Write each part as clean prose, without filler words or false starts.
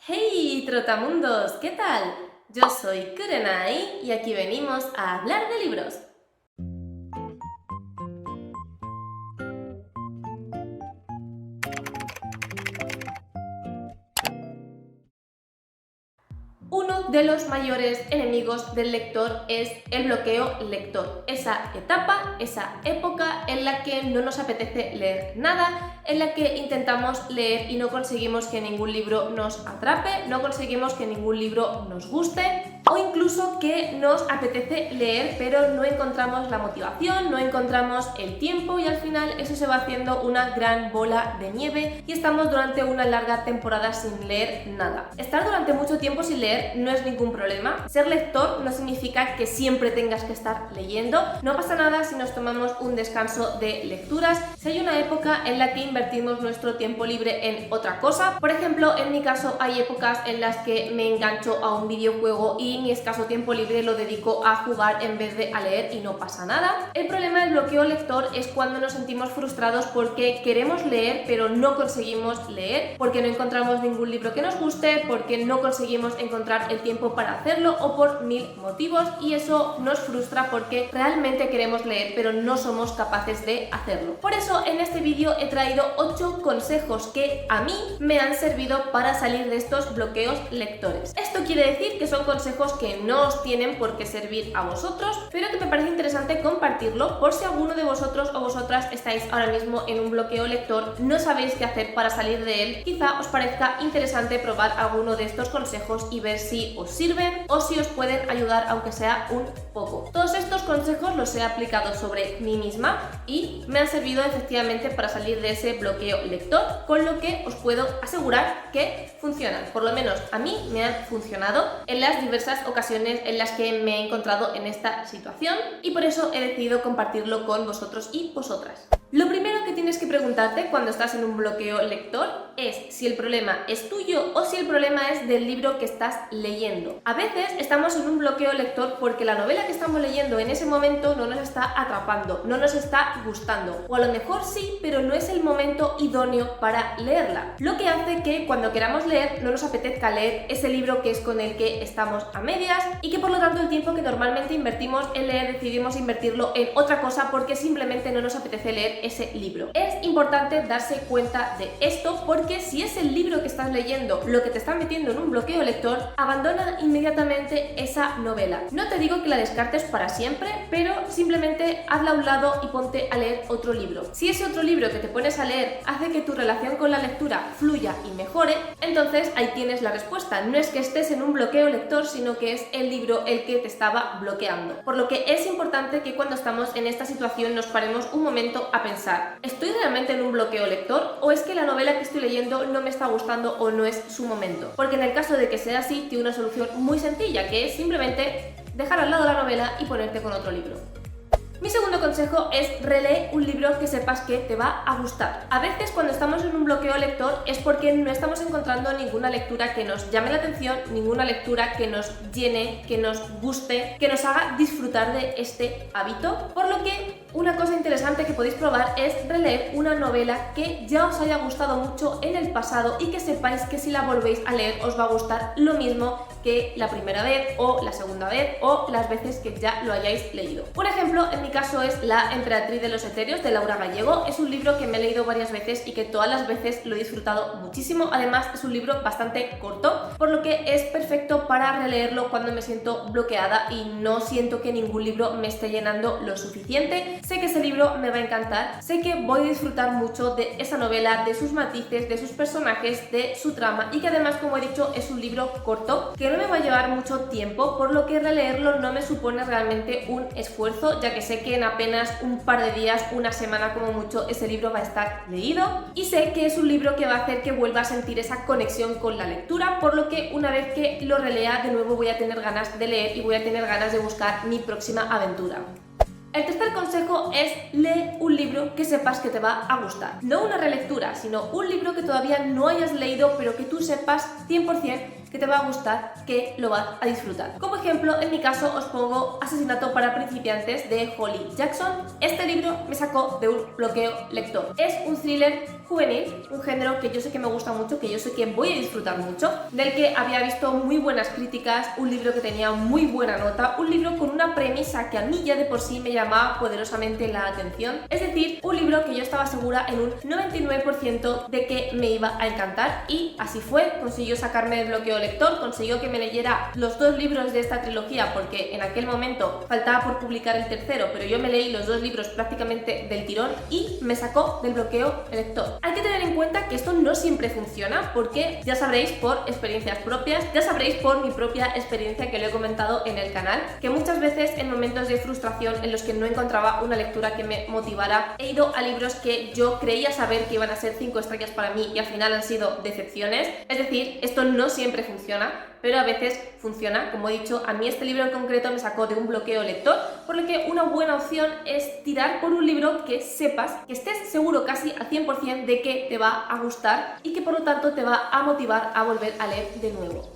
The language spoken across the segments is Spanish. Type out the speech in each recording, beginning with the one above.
Hey trotamundos, ¿qué tal? Yo soy Kurenai y aquí venimos a hablar de libros. Uno de los mayores enemigos del lector es el bloqueo lector, esa etapa, esa época en la que no nos apetece leer nada, en la que intentamos leer y no conseguimos que ningún libro nos atrape, no conseguimos que ningún libro nos guste, o incluso que nos apetece leer pero no encontramos la motivación, no encontramos el tiempo y al final eso se va haciendo una gran bola de nieve y estamos durante una larga temporada sin leer nada. Estar durante mucho tiempo sin leer no es ningún problema. Ser lector no significa que siempre tengas que estar leyendo. No pasa nada si nos tomamos un descanso de lecturas, si hay una época en la que invertimos nuestro tiempo libre en otra cosa. Por ejemplo, en mi caso hay épocas en las que me engancho a un videojuego y mi escaso tiempo libre lo dedico a jugar en vez de a leer y no pasa nada. El problema del bloqueo lector es cuando nos sentimos frustrados porque queremos leer pero no conseguimos leer, porque no encontramos ningún libro que nos guste, porque no conseguimos encontrar el tiempo para hacerlo o por mil motivos, y eso nos frustra porque realmente queremos leer pero no somos capaces de hacerlo. Por eso en este vídeo he traído 8 consejos que a mí me han servido para salir de estos bloqueos lectores. Esto quiere decir que son consejos que no os tienen por qué servir a vosotros, pero que me parece interesante compartirlo por si alguno de vosotros o vosotras estáis ahora mismo en un bloqueo lector, no sabéis qué hacer para salir de él. Quizá os parezca interesante probar alguno de estos consejos y ver si os sirven o si os pueden ayudar aunque sea un poco. Todos estos consejos los he aplicado sobre mí misma y me han servido efectivamente para salir de ese bloqueo lector, con lo que os puedo asegurar que funcionan. Por lo menos a mí me han funcionado en las diversas ocasiones en las que me he encontrado en esta situación y por eso he decidido compartirlo con vosotros y vosotras. Lo primero que tienes que preguntarte cuando estás en un bloqueo lector es si el problema es tuyo o si el problema es del libro que estás leyendo. A veces estamos en un bloqueo lector porque la novela que estamos leyendo en ese momento no nos está atrapando, no nos está gustando, o a lo mejor sí, pero no es el momento idóneo para leerla, lo que hace que cuando queramos leer no nos apetezca leer ese libro que es con el que estamos a medias y que por lo tanto el tiempo que normalmente invertimos en leer decidimos invertirlo en otra cosa porque simplemente no nos apetece leer ese libro. Es importante darse cuenta de esto porque si es el libro que estás leyendo lo que te está metiendo en un bloqueo lector, abandona inmediatamente esa novela. No te digo que la descartes para siempre, pero simplemente hazla a un lado y ponte a leer otro libro. Si ese otro libro que te pones a leer hace que tu relación con la lectura fluya y mejore, entonces ahí tienes la respuesta. No es que estés en un bloqueo lector, sino que es el libro el que te estaba bloqueando. Por lo que es importante que cuando estamos en esta situación nos paremos un momento a pensar, ¿estoy realmente en un bloqueo lector o es que la novela que estoy leyendo no me está gustando o no es su momento? Porque en el caso de que sea así, tiene una solución muy sencilla, que es simplemente dejar al lado la novela y ponerte con otro libro. Mi segundo consejo es relee un libro que sepas que te va a gustar. A veces cuando estamos en un bloqueo lector es porque no estamos encontrando ninguna lectura que nos llame la atención, ninguna lectura que nos llene, que nos guste, que nos haga disfrutar de este hábito, por lo que una cosa interesante que podéis probar es releer una novela que ya os haya gustado mucho en el pasado y que sepáis que si la volvéis a leer os va a gustar lo mismo que la primera vez o la segunda vez o las veces que ya lo hayáis leído. Por ejemplo, en mi caso es La emperatriz de los etéreos de Laura Gallego. Es un libro que me he leído varias veces y que todas las veces lo he disfrutado muchísimo. Además es un libro bastante corto, por lo que es perfecto para releerlo cuando me siento bloqueada y no siento que ningún libro me esté llenando lo suficiente. Sé que ese libro me va a encantar, sé que voy a disfrutar mucho de esa novela, de sus matices, de sus personajes, de su trama y que además, como he dicho, es un libro corto que no me va a llevar mucho tiempo, por lo que releerlo no me supone realmente un esfuerzo, ya que sé que en apenas un par de días, una semana como mucho, ese libro va a estar leído y sé que es un libro que va a hacer que vuelva a sentir esa conexión con la lectura, por lo que una vez que lo relea de nuevo voy a tener ganas de leer y voy a tener ganas de buscar mi próxima aventura. El tercer consejo es lee un libro que sepas que te va a gustar. No una relectura, sino un libro que todavía no hayas leído pero que tú sepas 100% que te va a gustar, que lo vas a disfrutar. Como ejemplo, en mi caso os pongo Asesinato para principiantes de Holly Jackson. Este libro me sacó de un bloqueo lector. Es un thriller juvenil, un género que yo sé que me gusta mucho, que yo sé que voy a disfrutar mucho, del que había visto muy buenas críticas, un libro que tenía muy buena nota, un libro con una premisa que a mí ya de por sí me llamaba poderosamente la atención. Es decir, un libro que yo estaba segura en un 99% de que me iba a encantar, y así fue. Consiguió sacarme del bloqueo lector, consiguió que me leyera los 2 libros de esta trilogía, porque en aquel momento faltaba por publicar el tercero, pero yo me leí los 2 libros prácticamente del tirón y me sacó del bloqueo lector. Hay que tener en cuenta que esto no siempre funciona, porque ya sabréis por experiencias propias, ya sabréis por mi propia experiencia que lo he comentado en el canal, que muchas veces en momentos de frustración en los que no encontraba una lectura que me motivara, he ido a libros que yo creía saber que iban a ser 5 estrellas para mí y al final han sido decepciones. Es decir, esto no siempre funciona, pero a veces funciona. Como he dicho, a mí este libro en concreto me sacó de un bloqueo lector, por lo que una buena opción es tirar por un libro que sepas, que estés seguro casi al 100% de que te va a gustar y que por lo tanto te va a motivar a volver a leer de nuevo.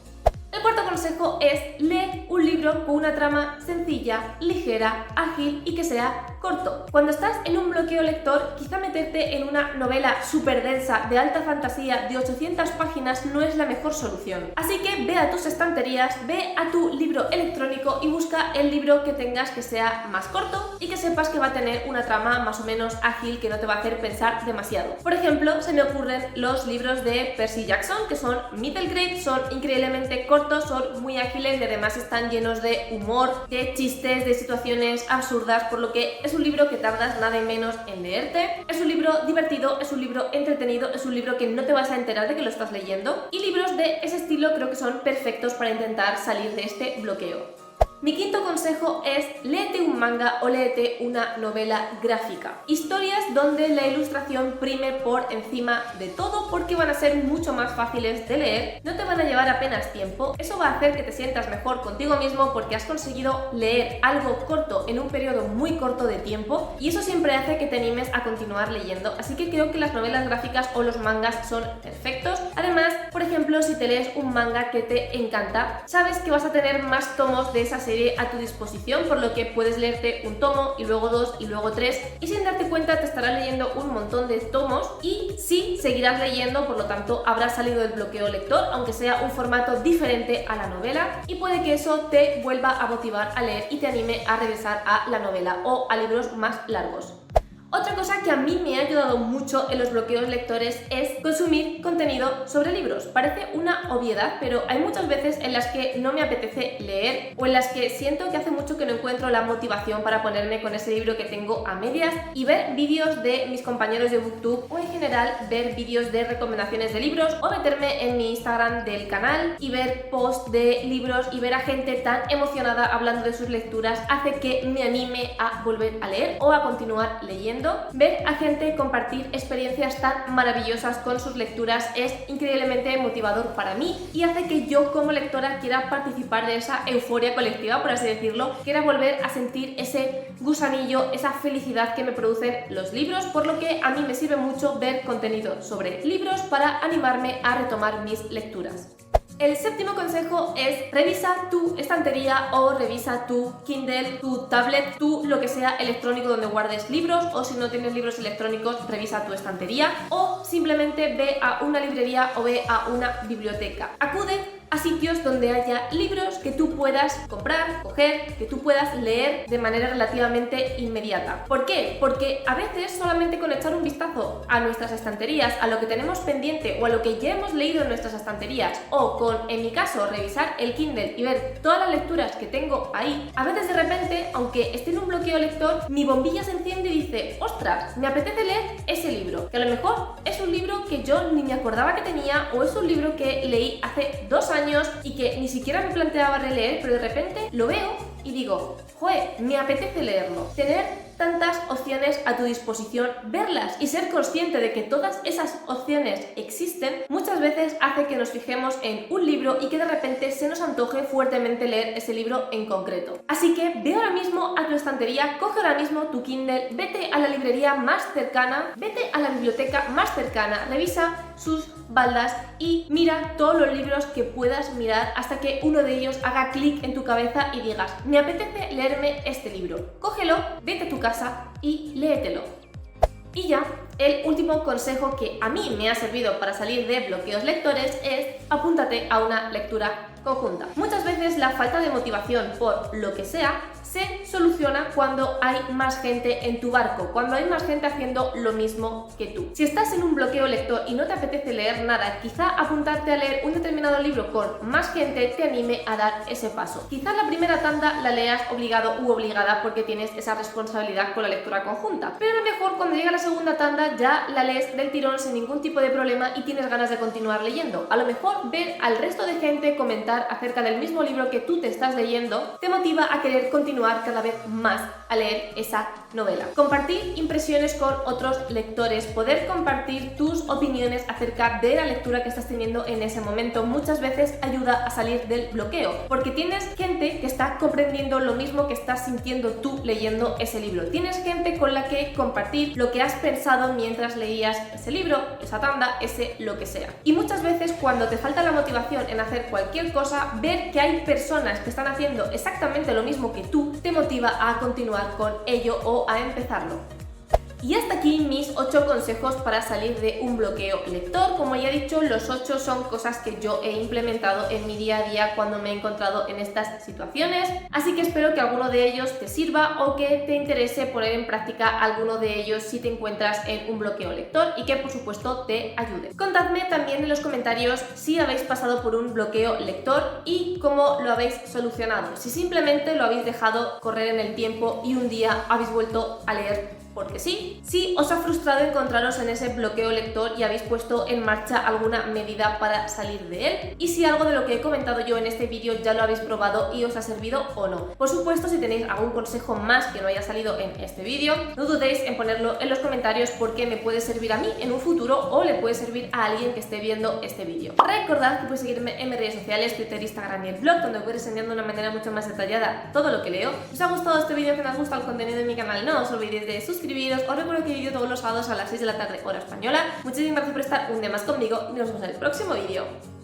El cuarto consejo es: lee un libro con una trama sencilla, ligera, ágil y que sea corto. Cuando estás en un bloqueo lector, quizá meterte en una novela súper densa de alta fantasía de 800 páginas no es la mejor solución. Así que ve a tus estanterías, ve a tu libro electrónico y busca el libro que tengas que sea más corto y que sepas que va a tener una trama más o menos ágil, que no te va a hacer pensar demasiado. Por ejemplo, se me ocurren los libros de Percy Jackson, que son middle grade, son increíblemente cortos, son muy ágiles y además están llenos de humor, de chistes, de situaciones absurdas, por lo que es un libro que tardas nada y menos en leerte. Es un libro divertido, es un libro entretenido, es un libro que no te vas a enterar de que lo estás leyendo, y libros de ese estilo creo que son perfectos para intentar salir de este bloqueo. Mi quinto consejo es: léete un manga o léete una novela gráfica. Historias donde la ilustración prime por encima de todo, porque van a ser mucho más fáciles de leer, no te van a llevar apenas tiempo. Eso va a hacer que te sientas mejor contigo mismo porque has conseguido leer algo corto en un periodo muy corto de tiempo, y eso siempre hace que te animes a continuar leyendo. Así que creo que las novelas gráficas o los mangas son perfectos. Además, por ejemplo, si te lees un manga que te encanta, sabes que vas a tener más tomos de esa serie a tu disposición, por lo que puedes leerte un tomo y luego 2 y luego 3, y sin darte cuenta te estarás leyendo un montón de tomos y sí seguirás leyendo, por lo tanto habrás salido del bloqueo lector, aunque sea un formato diferente a la novela, y puede que eso te vuelva a motivar a leer y te anime a regresar a la novela o a libros más largos. Otra cosa que a mí me ha ayudado mucho en los bloqueos lectores es consumir contenido sobre libros. Parece una obviedad, pero hay muchas veces en las que no me apetece leer o en las que siento que hace mucho que no encuentro la motivación para ponerme con ese libro que tengo a medias y ver vídeos de mis compañeros de BookTube, o en general ver vídeos de recomendaciones de libros, o meterme en mi Instagram del canal y ver posts de libros y ver a gente tan emocionada hablando de sus lecturas hace que me anime a volver a leer o a continuar leyendo. Ver a gente compartir experiencias tan maravillosas con sus lecturas es increíblemente motivador para mí y hace que yo como lectora quiera participar de esa euforia colectiva, por así decirlo, quiera volver a sentir ese gusanillo, esa felicidad que me producen los libros, por lo que a mí me sirve mucho ver contenido sobre libros para animarme a retomar mis lecturas. El séptimo consejo es: revisa tu estantería o revisa tu Kindle, tu tablet, tu lo que sea electrónico donde guardes libros, o si no tienes libros electrónicos, revisa tu estantería, o simplemente ve a una librería o ve a una biblioteca. Acude a sitios donde haya libros que tú puedas comprar, coger, que tú puedas leer de manera relativamente inmediata. ¿Por qué? Porque a veces solamente con echar un vistazo a nuestras estanterías, a lo que tenemos pendiente o a lo que ya hemos leído en nuestras estanterías, o con, en mi caso, revisar el Kindle y ver todas las lecturas que tengo ahí, a veces de repente, aunque esté en un bloqueo lector, mi bombilla se enciende y dice: ostras, me apetece leer ese libro, que a lo mejor es un libro que yo ni me acordaba que tenía, o es un libro que leí hace 2 años y que ni siquiera me planteaba releer, pero de repente lo veo y digo: joder, me apetece leerlo. Tener tantas opciones a tu disposición, verlas y ser consciente de que todas esas opciones existen, muchas veces hace que nos fijemos en un libro y que de repente se nos antoje fuertemente leer ese libro en concreto. Así que ve ahora mismo a tu estantería, coge ahora mismo tu Kindle, vete a la librería más cercana, vete a la biblioteca más cercana, revisa sus baldas y mira todos los libros que puedas mirar hasta que uno de ellos haga clic en tu cabeza y digas, me apetece leerme este libro. Cógelo, vete a tu casa y léetelo. Y ya, el último consejo que a mí me ha servido para salir de bloqueos lectores es apúntate a una lectura conjunta. Muchas veces la falta de motivación por lo que sea se soluciona cuando hay más gente en tu barco, cuando hay más gente haciendo lo mismo que tú. Si estás en un bloqueo lector y no te apetece leer nada, quizá apuntarte a leer un determinado libro con más gente te anime a dar ese paso. Quizá la primera tanda la leas obligado u obligada porque tienes esa responsabilidad con la lectura conjunta, pero a lo mejor cuando llega la segunda tanda ya la lees del tirón sin ningún tipo de problema y tienes ganas de continuar leyendo. A lo mejor ver al resto de gente comentar acerca del mismo libro que tú te estás leyendo te motiva a querer continuar cada vez más a leer esa novela. Compartir impresiones con otros lectores, poder compartir tus opiniones acerca de la lectura que estás teniendo en ese momento muchas veces ayuda a salir del bloqueo, porque tienes gente que está comprendiendo lo mismo que estás sintiendo tú leyendo ese libro. Tienes gente con la que compartir lo que has pensado mientras leías ese libro, esa tanda, ese lo que sea. Y muchas veces cuando te falta la motivación en hacer cualquier cosa, ver que hay personas que están haciendo exactamente lo mismo que tú te motiva a continuar con ello o a empezarlo. Y hasta aquí mis 8 consejos para salir de un bloqueo lector. Como ya he dicho, los 8 son cosas que yo he implementado en mi día a día cuando me he encontrado en estas situaciones, así que espero que alguno de ellos te sirva o que te interese poner en práctica alguno de ellos si te encuentras en un bloqueo lector y que por supuesto te ayude. Contadme también en los comentarios si habéis pasado por un bloqueo lector y cómo lo habéis solucionado, si simplemente lo habéis dejado correr en el tiempo y un día habéis vuelto a leer porque sí. Si os ha frustrado encontraros en ese bloqueo lector y habéis puesto en marcha alguna medida para salir de él, y si algo de lo que he comentado yo en este vídeo ya lo habéis probado y os ha servido o no. Por supuesto, si tenéis algún consejo más que no haya salido en este vídeo, no dudéis en ponerlo en los comentarios porque me puede servir a mí en un futuro o le puede servir a alguien que esté viendo este vídeo. Recordad que podéis seguirme en mis redes sociales, Twitter, Instagram y el blog, donde voy reseñando de una manera mucho más detallada todo lo que leo. Si os ha gustado este vídeo, que os gusta el contenido de mi canal, no os olvidéis de suscribiros. Os recuerdo que vídeo todos los sábados a las 6 de la tarde hora española. Muchísimas gracias por estar un día más conmigo y nos vemos en el próximo vídeo.